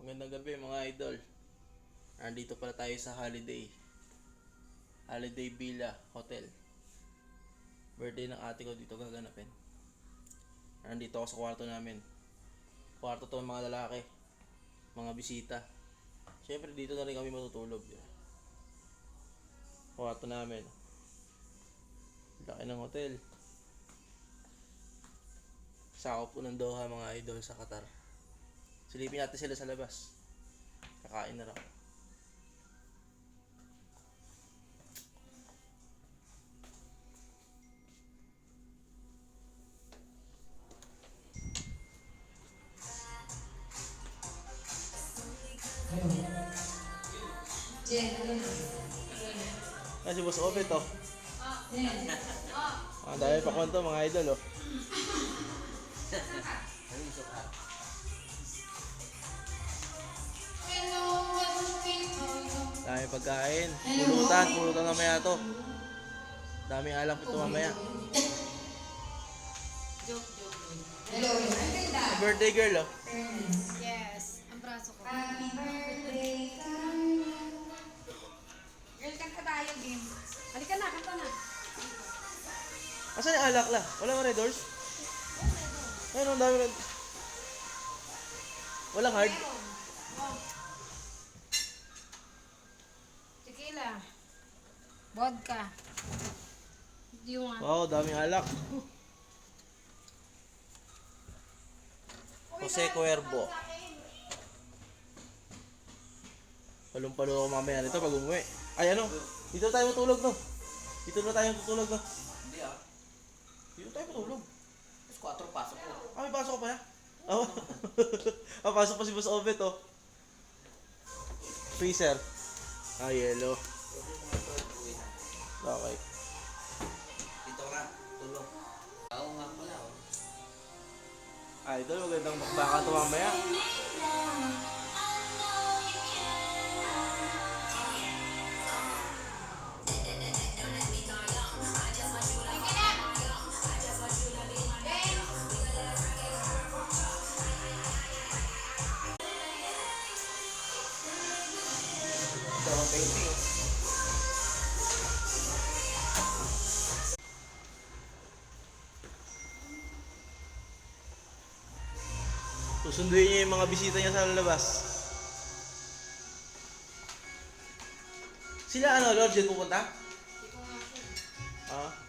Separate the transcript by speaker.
Speaker 1: Magandang gabi mga idol. Nandito pala tayo sa Holiday Villa Hotel. Birthday ng ate ko dito gaganapin. Nandito ako sa kwarto namin. Kwarto to ng mga lalaki, mga bisita. Siyempre dito na rin kami matutulog. Kwarto namin. Laki ng hotel. Sakop po ng Doha mga idol sa Qatar. Silipin natin sila sa labas. Kakain na raw. Yan si Boss Ope to. Ang dami pa kwento mga idol oh. Dami pagkain. Pulutan mamaya to. Daming alak ito mamaya.
Speaker 2: Hello,
Speaker 1: Birthday girl oh.
Speaker 3: Yes, ang braso ko.
Speaker 2: happy birthday,
Speaker 3: Girl, kanta tayo, game. Halika na, kanta na.
Speaker 1: Asan yung alak la? Wala mga red doors? Ayun, ang dami red. Walang hard?
Speaker 3: Oh. Tequila. Vodka. Yung
Speaker 1: Wow, daming alak. Jose Cuervo. Palong-palo ako mamaya nito pag umuwi. Ay ano? Dito tayo matulog no? Dito na tayo tutulog no?
Speaker 4: Hindi ah.
Speaker 1: Dito tayo matulog.
Speaker 4: Mas 4 pasok ko.
Speaker 1: Ah, may pasok ka pa ya? Oo. Ah, pasok pa si Boss Ovet oh. Freezer. Ah, yellow. Okay.
Speaker 4: Dito ka na. Tulog. Oo nga pala oh.
Speaker 1: Idol, magandang bakbakan to mamaya.
Speaker 4: Ito ang painting.
Speaker 1: Susunduin niya yung mga bisita niya sa labas. Sila ano, Lord, dyan pupunta?
Speaker 3: Hindi ko nga sure.
Speaker 1: Ah.